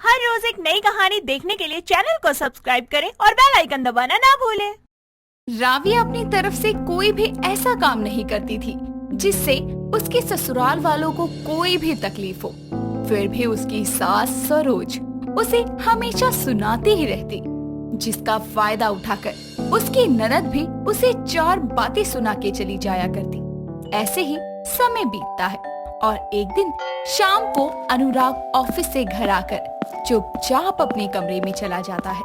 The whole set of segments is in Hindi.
हर रोज एक नई कहानी देखने के लिए चैनल को सब्सक्राइब करें और बेल आइकन दबाना ना भूलें। रावी अपनी तरफ से कोई भी ऐसा काम नहीं करती थी जिससे उसके ससुराल वालों को कोई भी तकलीफ हो। फिर भी उसकी सास सरोज उसे हमेशा सुनाती ही रहती, जिसका फायदा उठाकर उसकी ननद भी उसे 4 बातें सुना के चली जाया करती। ऐसे ही समय बीतता है और एक दिन शाम को अनुराग ऑफिस से घर आकर चुपचाप अपने कमरे में चला जाता है।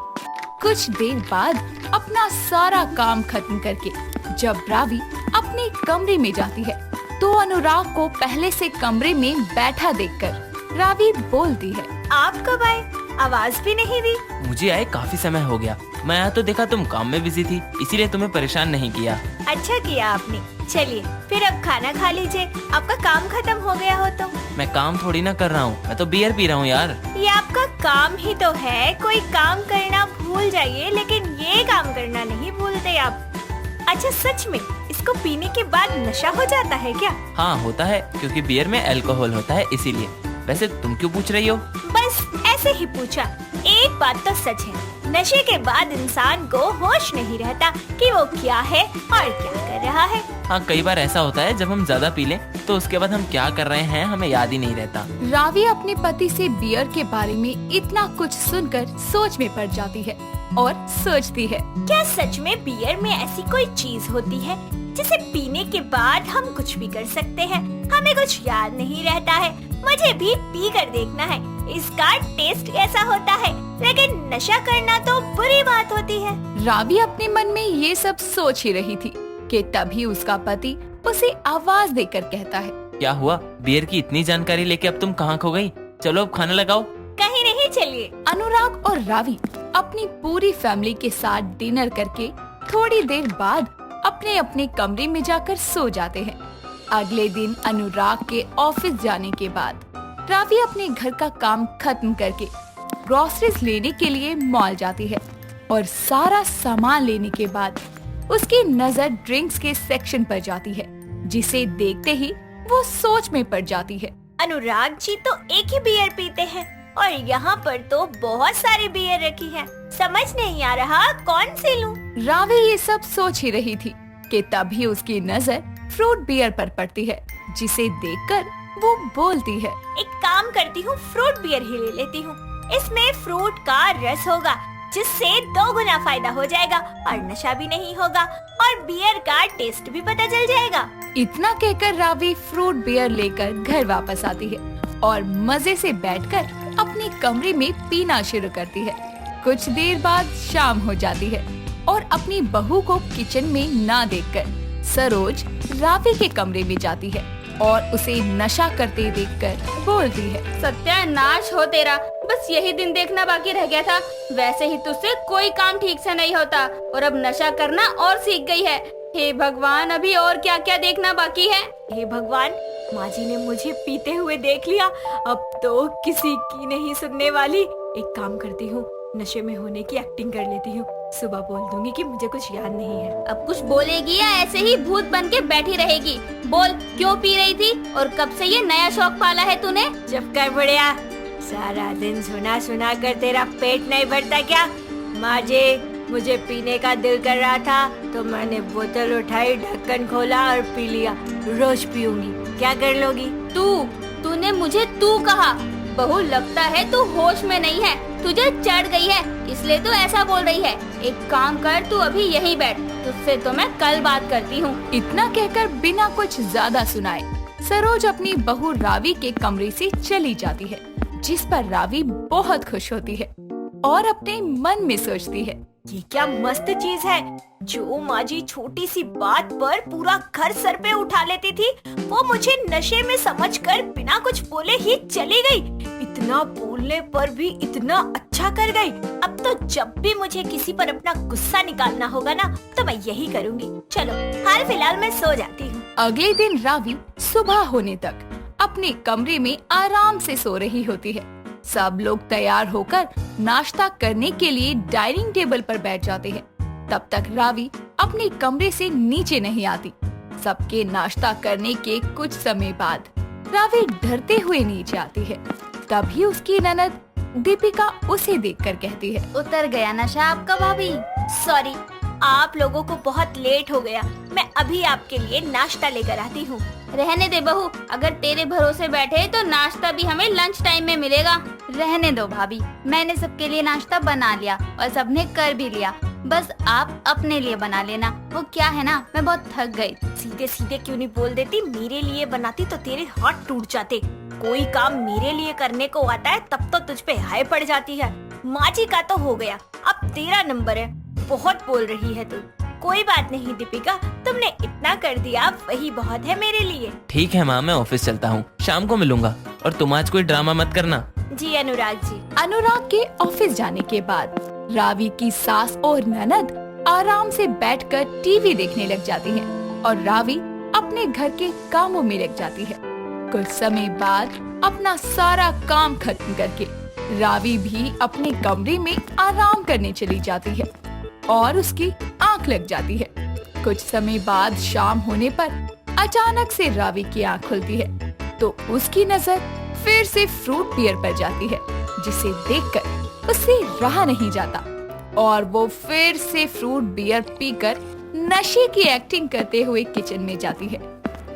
कुछ देर बाद अपना सारा काम खत्म करके जब रावी अपने कमरे में जाती है तो अनुराग को पहले से कमरे में बैठा देखकर रावी बोलती है, आप कब आए? आवाज भी नहीं दी। मुझे आए काफी समय हो गया। मैं आया तो देखा तुम काम में बिजी थी, इसीलिए तुम्हें परेशान नहीं किया। अच्छा किया आपने। चलिए फिर अब खाना खा लीजिए, आपका काम खत्म हो गया हो तो। मैं काम थोड़ी ना कर रहा हूँ, मैं तो बियर पी रहा हूँ यार। ये आपका काम ही तो है। कोई काम करना भूल जाइए लेकिन ये काम करना नहीं भूलते आप। अच्छा सच में इसको पीने के बाद नशा हो जाता है क्या? हाँ होता है, क्योंकि बियर में अल्कोहल होता है इसीलिए। वैसे तुम क्यों पूछ रही हो? बस ऐसे ही पूछा। एक बात तो सच है, नशे के बाद इंसान को होश नहीं रहता कि वो क्या है और क्या कर रहा है। हाँ कई बार ऐसा होता है जब हम ज्यादा पी लें तो उसके बाद हम क्या कर रहे हैं हमें याद ही नहीं रहता। रावी अपने पति से बियर के बारे में इतना कुछ सुनकर सोच में पड़ जाती है और सोचती है, क्या सच में बियर में ऐसी कोई चीज होती है जिसे पीने के बाद हम कुछ भी कर सकते हैं? हमें कुछ याद नहीं रहता है। मुझे भी पी कर देखना है, इसका टेस्ट कैसा होता है। लेकिन नशा करना तो बुरी बात होती है। रावी अपने मन में ये सब सोच ही रही थी कि तभी उसका पति उसे आवाज देकर कहता है, क्या हुआ? बियर की इतनी जानकारी लेके अब तुम कहाँ खो गई? चलो अब खाना लगाओ। कहीं नहीं, चलिए। अनुराग और रावी अपनी पूरी फैमिली के साथ डिनर करके थोड़ी देर बाद अपने अपने कमरे में जाकर सो जाते हैं। अगले दिन अनुराग के ऑफिस जाने के बाद रावी अपने घर का काम खत्म करके ग्रोसरीज लेने के लिए मॉल जाती है और सारा सामान लेने के बाद उसकी नजर ड्रिंक्स के सेक्शन पर जाती है, जिसे देखते ही वो सोच में पड़ जाती है। अनुराग जी तो एक ही बियर पीते हैं और यहाँ पर तो बहुत सारी बियर रखी है। समझ नहीं आ रहा कौन सी लूं। रावी ये सब सोच ही रही थी कि तभी उसकी नजर फ्रूट बियर पर पड़ती है, जिसे देखकर वो बोलती है, एक काम करती हूँ, फ्रूट बियर ही ले लेती हूँ। इसमें फ्रूट का रस होगा जिससे 2 गुना फायदा हो जाएगा और नशा भी नहीं होगा और बियर का टेस्ट भी पता चल जाएगा। इतना कहकर रावी फ्रूट बियर लेकर घर वापस आती है और मजे से बैठकर अपने कमरे में पीना शुरू करती है। कुछ देर बाद शाम हो जाती है और अपनी बहू को किचन में ना देखकर सरोज रावी के कमरे में जाती है और उसे नशा करते देखकर बोलती है, सत्यानाश हो तेरा, बस यही दिन देखना बाकी रह गया था। वैसे ही तुझसे कोई काम ठीक से नहीं होता और अब नशा करना और सीख गई है। हे भगवान, अभी और क्या क्या देखना बाकी है। हे भगवान, माँ जी ने मुझे पीते हुए देख लिया, अब तो किसी की नहीं सुनने वाली। एक काम करती हूँ, नशे में होने की एक्टिंग कर लेती हूँ। सुबह बोल दूंगी कि मुझे कुछ याद नहीं है। अब कुछ बोलेगी या ऐसे ही भूत बन के बैठी रहेगी? बोल, क्यों पी रही थी और कब से ये नया शौक पाला है तूने? जब कर बुढ़िया, सारा दिन सुना सुना कर तेरा पेट नहीं भरता क्या? माँ जी, मुझे पीने का दिल कर रहा था तो मैंने बोतल उठाई, ढक्कन खोला और पी लिया। रोज पीऊंगी, क्या कर लोगी? तूने मुझे तू कहा। बहू, लगता है तू होश में नहीं है, तुझे चढ़ गई है इसलिए तू ऐसा बोल रही है। एक काम कर, तू अभी यहीं बैठ, तुझसे तो मैं कल बात करती हूँ। इतना कहकर बिना कुछ ज्यादा सुनाए सरोज अपनी बहू रावी के कमरे से चली जाती है, जिस पर रावी बहुत खुश होती है और अपने मन में सोचती है, ये क्या मस्त चीज है। जो माँ जी छोटी सी बात पर पूरा घर सर पे उठा लेती थी, वो मुझे नशे में समझकर बिना कुछ बोले ही चली गई। इतना बोलने पर भी इतना अच्छा कर गई। अब तो जब भी मुझे किसी पर अपना गुस्सा निकालना होगा ना, तो मैं यही करूँगी। चलो हाल फिलहाल मैं सो जाती हूँ। अगले दिन रावी सुबह होने तक अपने कमरे में आराम से सो रही होती है। सब लोग तैयार होकर नाश्ता करने के लिए डाइनिंग टेबल पर बैठ जाते हैं। तब तक रावी अपने कमरे से नीचे नहीं आती। सबके नाश्ता करने के कुछ समय बाद रावी डरते हुए नीचे आती है। तभी उसकी ननद दीपिका उसे देखकर कहती है। उतर गया नशा आपका भाभी। सॉरी, आप लोगों को बहुत लेट हो गया। मैं अभी आपके लिए नाश्ता लेकर आती हूँ। रहने दे बहू, अगर तेरे भरोसे बैठे तो नाश्ता भी हमें लंच टाइम में मिलेगा। रहने दो भाभी, मैंने सबके लिए नाश्ता बना लिया और सबने कर भी लिया। बस आप अपने लिए बना लेना। वो क्या है ना, मैं बहुत थक गई। सीधे सीधे क्यों नहीं बोल देती? मेरे लिए बनाती तो तेरे हाथ टूट जाते। कोई काम मेरे लिए करने को आता है तब तो तुझ पे हाय पड़ जाती है। माँ जी का तो हो गया, अब तेरा नंबर है। बहुत बोल रही है तू। कोई बात नहीं दीपिका, तुमने इतना कर दिया वही बहुत है मेरे लिए। ठीक है माँ, मैं ऑफिस चलता हूँ, शाम को मिलूंगा। और तुम आज कोई ड्रामा मत करना। जी अनुराग जी। अनुराग के ऑफिस जाने के बाद रावी की सास और ननद आराम से बैठकर टीवी देखने लग जाती हैं और रावी अपने घर के कामों में लग जाती है। कुछ समय बाद अपना सारा काम खत्म करके रावी भी अपने कमरे में आराम करने चली जाती है और उसकी आंख लग जाती है। कुछ समय बाद शाम होने पर अचानक से रावी की आंख खुलती है तो उसकी नजर फिर से फ्रूट बियर पर जाती है, जिसे देखकर उससे रहा नहीं जाता और वो फिर से फ्रूट बियर पीकर नशे की एक्टिंग करते हुए किचन में जाती है।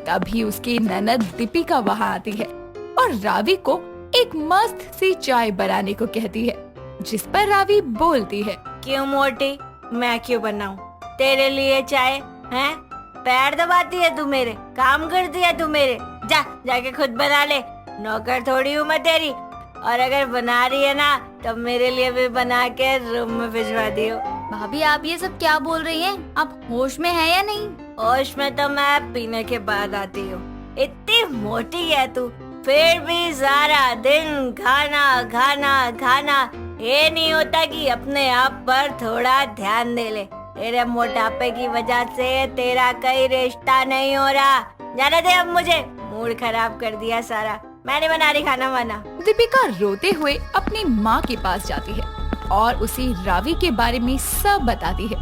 तभी उसकी ननद दीपिका वहाँ आती है और रावी को एक मस्त सी चाय बनाने को कहती है, जिस पर रावी बोलती है, क्यों मोटी, मैं क्यों बनाऊं तेरे लिए चाय? हैं? पैर दबाती है तू मेरे, काम करती है तू मेरे। जाके खुद बना ले, नौकर थोड़ी हूँ मैं तेरी। और अगर बना रही है ना तो मेरे लिए भी बना के रूम में भिजवा दियो। भाभी आप ये सब क्या बोल रही हैं? आप होश में हैं या नहीं? होश में तो मैं पीने के बाद आती हूँ। इतनी मोटी है तू, फिर भी सारा दिन खाना खाना खाना। ये नहीं होता कि अपने आप पर थोड़ा ध्यान दे ले। तेरे मोटापे की वजह से तेरा कोई रिश्ता नहीं हो रहा। जाने दे अब मुझे, मूड खराब कर दिया सारा। मैंने बना रही खाना वाना। दीपिका रोते हुए अपनी माँ के पास जाती है और उसे रावी के बारे में सब बताती है,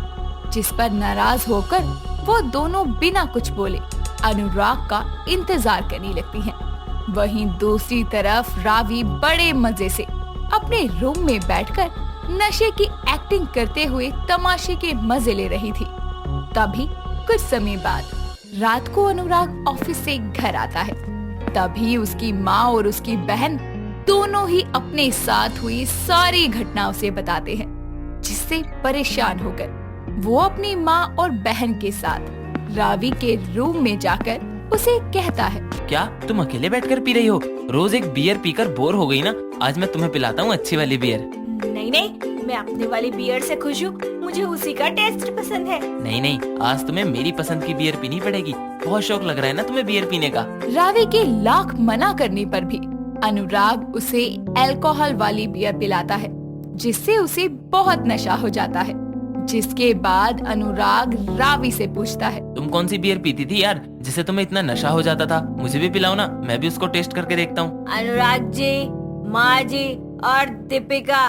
जिस पर नाराज होकर वो दोनों बिना कुछ बोले अनुराग का इंतजार करने लगती हैं। वहीं दूसरी तरफ रावी बड़े मजे से अपने रूम में बैठकर नशे की एक्टिंग करते हुए तमाशे के मजे ले रही थी। तभी कुछ समय बाद रात को अनुराग ऑफिस से घर आता है। तभी उसकी माँ और उसकी बहन दोनों ही अपने साथ हुई सारी घटनाओं से बताते हैं, जिससे परेशान होकर वो अपनी माँ और बहन के साथ रावी के रूम में जाकर उसे कहता है, क्या तुम अकेले बैठकर पी रही हो? रोज एक बियर पीकर बोर हो गई ना? आज मैं तुम्हें पिलाता हूँ अच्छी वाली बियर। नहीं, मैं अपनी वाली बियर से खुश हूँ। मुझे उसी का टेस्ट पसंद है। नहीं, आज तुम्हें मेरी पसंद की बियर पीनी पड़ेगी। बहुत शौक लग रहा है ना तुम्हें बियर पीने का। रावी के लाख मना करने पर भी अनुराग उसे अल्कोहल वाली बियर पिलाता है, जिससे उसे बहुत नशा हो जाता है। जिसके बाद अनुराग रावी से पूछता है, तुम कौन सी बियर पीती थी यार, जिससे तुम्हें इतना नशा हो जाता था? मुझे भी पिलाओ ना, मैं भी उसको टेस्ट करके देखता हूँ। अनुराग जी, माँ जी और दीपिका,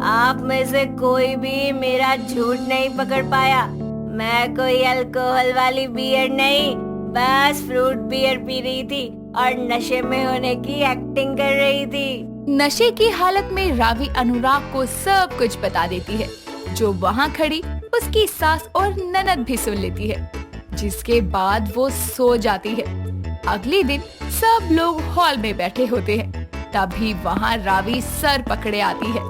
आप में से कोई भी मेरा झूठ नहीं पकड़ पाया। मैं कोई अल्कोहल वाली बियर नहीं, बस फ्रूट बियर पी रही थी और नशे में होने की एक्टिंग कर रही थी। नशे की हालत में रावी अनुराग को सब कुछ बता देती है, जो वहाँ खड़ी उसकी सास और ननद भी सुन लेती है। जिसके बाद वो सो जाती है। अगले दिन सब लोग हॉल में बैठे होते हैं। तभी वहाँ रावी सर पकड़े आती है,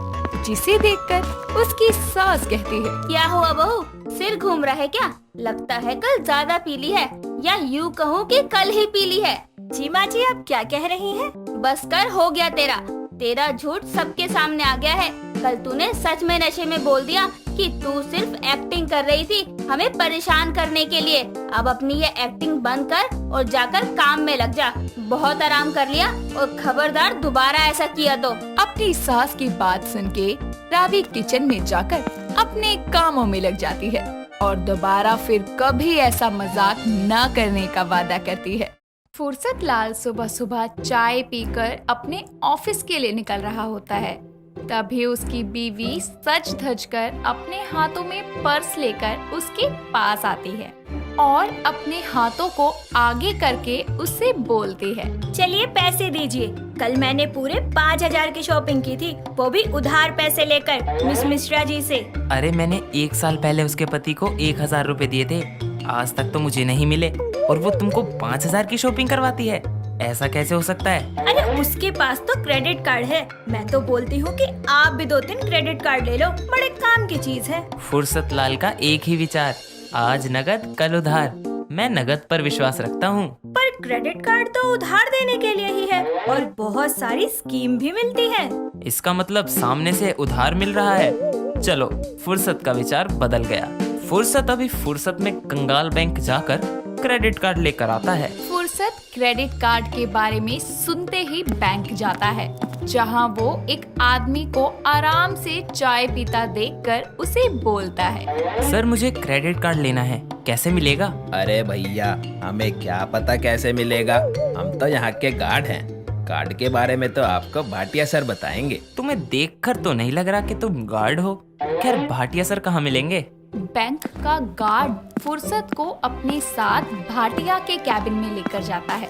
जिसे देखकर उसकी सास कहती है, क्या हुआ बहू, सिर घूम रहा है क्या? लगता है कल ज्यादा पीली है, या यूँ कहूँ कि कल ही पीली है। जी माँ जी, आप क्या कह रही हैं? बस कर, हो गया तेरा झूठ सबके सामने आ गया है। कल तूने सच में नशे में बोल दिया कि तू सिर्फ एक्टिंग कर रही थी हमें परेशान करने के लिए। अब अपनी ये एक्टिंग बंद कर और जाकर काम में लग जा। बहुत आराम कर लिया और खबरदार दोबारा ऐसा किया तो। अपनी सास की बात सुन के रावी किचन में जाकर अपने कामों में लग जाती है और दोबारा फिर कभी ऐसा मजाक न करने का वादा करती है। फुर्सत लाल सुबह सुबह चाय पीकर अपने ऑफिस के लिए निकल रहा होता है। तभी उसकी बीवी सज धज कर अपने हाथों में पर्स लेकर उसके पास आती है। और अपने हाथों को आगे करके उससे बोलती है। चलिए पैसे दीजिए, कल मैंने पूरे 5,000 की शॉपिंग की थी, वो भी उधार पैसे लेकर मिस मिश्रा जी से। अरे मैंने 1 साल पहले उसके पति को 1,000 रुपए दिए थे, आज तक तो मुझे नहीं मिले और वो तुमको 5,000 की शॉपिंग करवाती है। ऐसा कैसे हो सकता है? अरे उसके पास तो क्रेडिट कार्ड है, मैं तो बोलती हूँ कि आप भी 2-3 क्रेडिट कार्ड ले लो, बड़े काम की चीज है। फुर्सत लाल का एक ही विचार, आज नगद कल उधार। मैं नगद पर विश्वास रखता हूँ। पर क्रेडिट कार्ड तो उधार देने के लिए ही है और बहुत सारी स्कीम भी मिलती है। इसका मतलब सामने से उधार मिल रहा है। चलो, फुर्सत का विचार बदल गया। फुर्सत अभी फुर्सत में कंगाल बैंक जाकर क्रेडिट कार्ड लेकर आता है। फुर्सत क्रेडिट कार्ड के बारे में सुनते ही बैंक जाता है, जहां वो एक आदमी को आराम से चाय पीता देखकर उसे बोलता है। सर, मुझे क्रेडिट कार्ड लेना है, कैसे मिलेगा? अरे भैया, हमें क्या पता कैसे मिलेगा, हम तो यहाँ के गार्ड हैं। कार्ड के बारे में तो आपको भाटिया सर बताएंगे। तुम्हें देखकर तो नहीं लग रहा कि तुम गार्ड हो। खैर, भाटिया सर कहाँ मिलेंगे? बैंक का गार्ड फुर्सत को अपने साथ भाटिया के कैबिन में लेकर जाता है,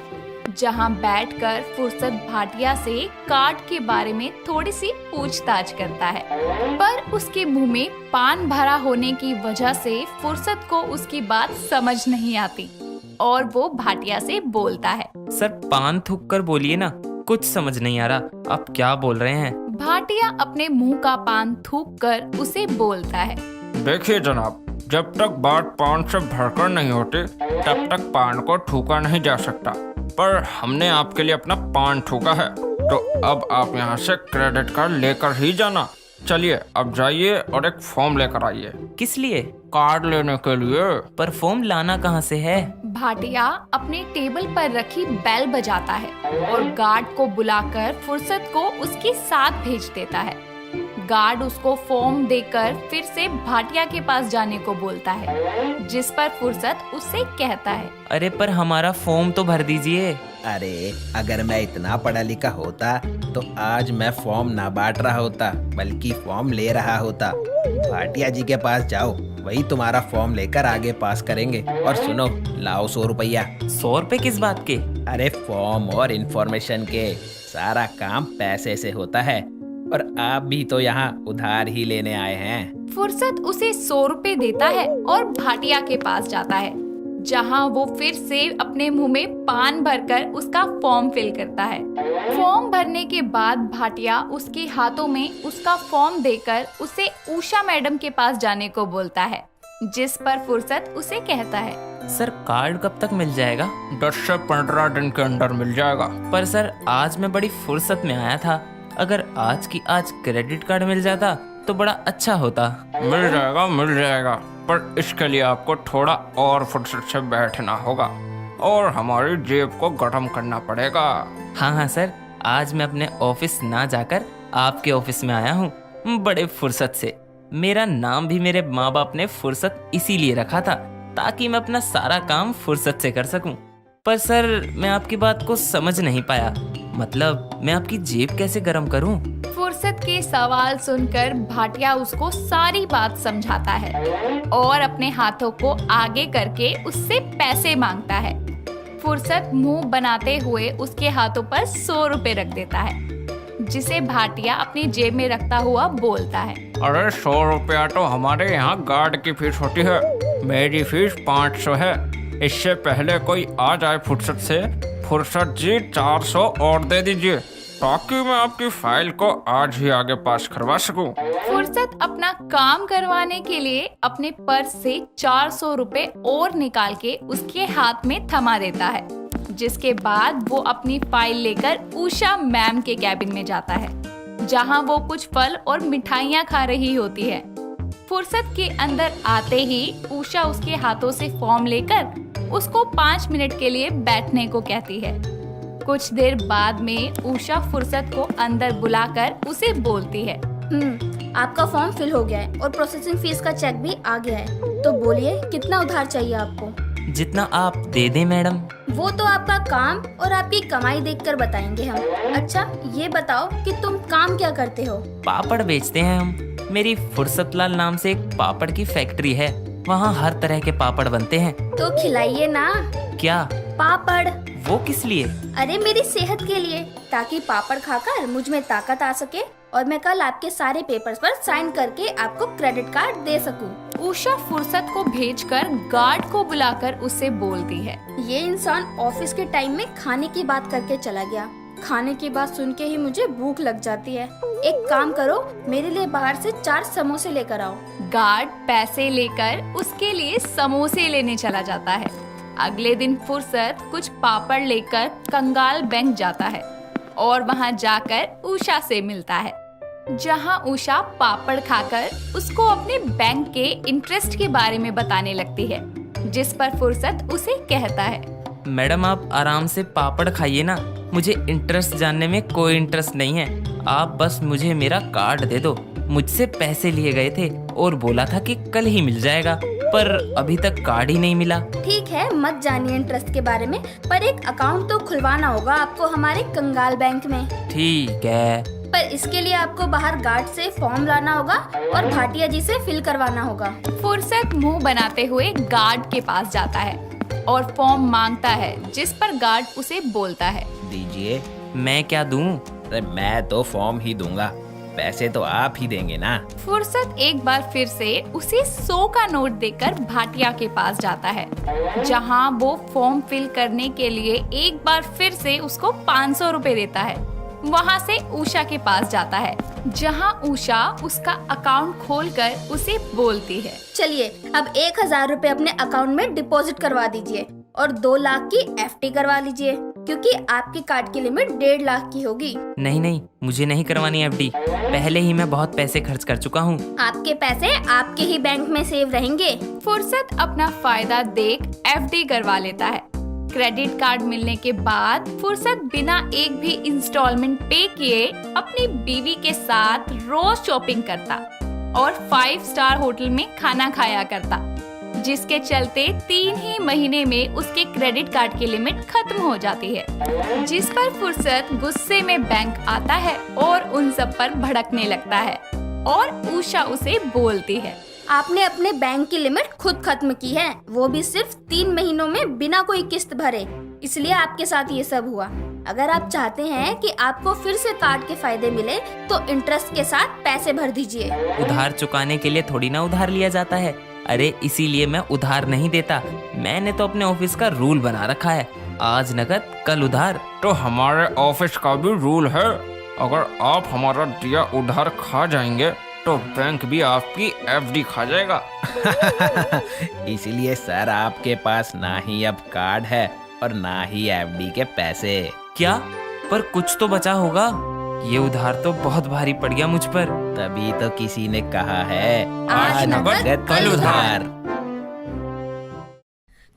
जहां बैठकर फुर्सत भाटिया से कार्ड के बारे में थोड़ी सी पूछताछ करता है। पर उसके मुंह में पान भरा होने की वजह से फुर्सत को उसकी बात समझ नहीं आती और वो भाटिया से बोलता है। सर, पान थूक कर बोलिए ना, कुछ समझ नहीं आ रहा आप क्या बोल रहे हैं। भाटिया अपने मुंह का पान थूक कर उसे बोलता है। देखिए जनाब, जब तक बात पान से भरकर नहीं होती तब तक पान को थूका नहीं जा सकता, पर हमने आपके लिए अपना पान थूका है, तो अब आप यहाँ से क्रेडिट कार्ड लेकर ही जाना। चलिए अब जाइए और एक फॉर्म लेकर आइए। किस लिए? कार्ड लेने के लिए। पर फॉर्म लाना कहाँ से है? भाटिया अपने टेबल पर रखी बेल बजाता है और गार्ड को बुलाकर फुर्सत को उसके साथ भेज देता है। गार्ड उसको फॉर्म देकर फिर से भाटिया के पास जाने को बोलता है, जिस पर फुर्सत उससे कहता है। अरे पर हमारा फॉर्म तो भर दीजिए। अरे अगर मैं इतना पढ़ा लिखा होता तो आज मैं फॉर्म ना बांट रहा होता, बल्कि फॉर्म ले रहा होता। भाटिया जी के पास जाओ, वही तुम्हारा फॉर्म लेकर आगे पास करेंगे। और सुनो, लाओ 100 रुपया। 100 रुपए किस बात के? अरे फॉर्म और इन्फॉर्मेशन के, सारा काम पैसे से होता है और आप भी तो यहाँ उधार ही लेने आए हैं। फुर्सत उसे 100 रुपए देता है और भाटिया के पास जाता है, जहां वो फिर से अपने मुंह में पान भरकर उसका फॉर्म फिल करता है। फॉर्म भरने के बाद भाटिया उसके हाथों में उसका फॉर्म देकर उसे उषा मैडम के पास जाने को बोलता है, जिस पर फुर्सत उसे कहता है। सर, कार्ड कब तक मिल जाएगा? 10 से 15 दिन के अंदर मिल जाएगा। पर सर, आज मैं बड़ी फुर्सत में आया था, अगर आज की आज क्रेडिट कार्ड मिल जाता तो बड़ा अच्छा होता। मिल जाएगा, पर इसके लिए आपको थोड़ा और फुर्सत से बैठना होगा और हमारी जेब को गर्म करना पड़ेगा। हाँ सर, आज मैं अपने ऑफिस ना जाकर आपके ऑफिस में आया हूँ, बड़े फुर्सत से। मेरा नाम भी मेरे माँ बाप ने फुर्सत इसीलिए रखा था ताकि मैं अपना सारा काम फुर्सत से कर सकूं। पर सर, मैं आपकी बात को समझ नहीं पाया, मतलब मैं आपकी जेब कैसे गर्म करूं? फुर्सत के सवाल सुनकर भाटिया उसको सारी बात समझाता है और अपने हाथों को आगे करके उससे पैसे मांगता है। फुर्सत मुंह बनाते हुए उसके हाथों पर 100 रुपए रख देता है, जिसे भाटिया अपनी जेब में रखता हुआ बोलता है। अरे 100 रुपया तो हमारे यहाँ गार्ड की फीस होती है, मेरी फीस 500 है। इससे पहले कोई आ जाए फुर्सत से, फुर्सत जी 400 और दे दीजिए ताकि मैं आपकी फाइल को आज ही आगे पास करवा सकूं। फुर्सत अपना काम करवाने के लिए अपने पर्स से 400 रुपए और निकाल के उसके हाथ में थमा देता है, जिसके बाद वो अपनी फाइल लेकर उषा मैम के कैबिन में जाता है, जहां वो कुछ फल और मिठाइयाँ खा रही होती है। फुर्सत के अंदर आते ही उषा उसके हाथों से फॉर्म लेकर उसको 5 मिनट के लिए बैठने को कहती है। कुछ देर बाद में उषा फुर्सत को अंदर बुलाकर उसे बोलती है। आपका फॉर्म फिल हो गया है और प्रोसेसिंग फीस का चेक भी आ गया है, तो बोलिए कितना उधार चाहिए आपको? जितना आप दे दें मैडम। वो तो आपका काम और आपकी कमाई देखकर बताएंगे हम। अच्छा ये बताओ कि तुम काम क्या करते हो? पापड़ बेचते हैं हम। मेरी फुर्सत लाल नाम से एक पापड़ की फैक्ट्री है, वहाँ हर तरह के पापड़ बनते हैं। तो खिलाइए ना क्या? पापड़। वो किस लिए? अरे मेरी सेहत के लिए, ताकि पापड़ खाकर मुझ में ताकत आ सके और मैं कल आपके सारे पेपर्स पर साइन करके आपको क्रेडिट कार्ड दे सकूं। उषा फुर्सत को भेजकर गार्ड को बुलाकर उससे बोलती है। ये इंसान ऑफिस के टाइम में खाने की बात करके चला गया। खाने की बात सुन के ही मुझे भूख लग जाती है। एक काम करो, मेरे लिए बाहर से 4 समोसे लेकर आओ। गार्ड पैसे लेकर उसके लिए समोसे लेने चला जाता है। अगले दिन फुर्सत कुछ पापड़ लेकर कंगाल बैंक जाता है और वहां जाकर उषा से मिलता है, जहां उषा पापड़ खाकर उसको अपने बैंक के इंटरेस्ट के बारे में बताने लगती है, जिस पर फुर्सत उसे कहता है, मैडम आप आराम से पापड़ खाइए ना, मुझे इंटरेस्ट जानने में कोई इंटरेस्ट नहीं है। आप बस मुझे मेरा कार्ड दे दो। मुझसे पैसे लिए गए थे और बोला था कि कल ही मिल जाएगा, पर अभी तक कार्ड ही नहीं मिला। ठीक है, मत जानिए इंटरेस्ट के बारे में, पर एक अकाउंट तो खुलवाना होगा आपको हमारे कंगाल बैंक में। ठीक है। पर इसके लिए आपको बाहर गार्ड से फॉर्म लाना होगा और भाटिया जी से फिल करवाना होगा। फुर्सत मुंह बनाते हुए गार्ड के पास जाता है और फॉर्म मांगता है, जिस पर गार्ड उसे बोलता है, दीजिए। मैं क्या दूं? अरे मैं तो फॉर्म ही दूंगा, पैसे तो आप ही देंगे ना। फुर्सत एक बार फिर से उसे 100 का नोट देकर भाटिया के पास जाता है, जहां वो फॉर्म फिल करने के लिए एक बार फिर से उसको 500 रुपए देता है। वहां से उषा के पास जाता है, जहां उषा उसका अकाउंट खोलकर उसे बोलती है, चलिए अब 1000 रुपए अपने अकाउंट में डिपॉजिट करवा दीजिए और 2 लाख की एफडी करवा लीजिए, क्योंकि आपके कार्ड की लिमिट 1.5 लाख की होगी। नहीं नहीं, मुझे नहीं करवानी एफडी। पहले ही मैं बहुत पैसे खर्च कर चुका हूँ। आपके पैसे आपके ही बैंक में सेव रहेंगे। फुर्सत अपना फायदा देख एफडी करवा लेता है। क्रेडिट कार्ड मिलने के बाद फुर्सत बिना एक भी इंस्टॉलमेंट पे किए अपनी बीवी के साथ रोज शॉपिंग करता और 5 स्टार होटल में खाना खाया करता, जिसके चलते 3 ही महीने में उसके क्रेडिट कार्ड की लिमिट खत्म हो जाती है, जिस पर फुर्सत गुस्से में बैंक आता है और उन सब पर भड़कने लगता है और उषा उसे बोलती है, आपने अपने बैंक की लिमिट खुद खत्म की है, वो भी सिर्फ 3 महीनों में बिना कोई किस्त भरे, इसलिए आपके साथ ये सब हुआ। अगर आप चाहते हैं कि आपको फिर से कार्ड के फायदे मिले तो इंटरेस्ट के साथ पैसे भर दीजिए। उधार चुकाने के लिए थोड़ी ना उधार लिया जाता है। अरे इसीलिए मैं उधार नहीं देता। मैंने तो अपने ऑफिस का रूल बना रखा है, आज नकद कल उधार। तो हमारे ऑफिस का भी रूल है, अगर आप हमारा दिया उधार खा जाएंगे तो बैंक भी आपकी एफडी खा जाएगा। इसलिए सर आपके पास ना ही अब कार्ड है और ना ही एफडी के पैसे। क्या? पर कुछ तो बचा होगा। ये उधार तो बहुत भारी पड़ गया मुझ पर। तभी तो किसी ने कहा है आज नकद कल उधार।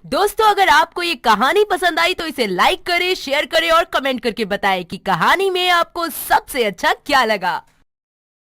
दोस्तों अगर आपको ये कहानी पसंद आई तो इसे लाइक करें, शेयर करें और कमेंट करके बताएं कि कहानी में आपको सबसे अच्छा क्या लगा।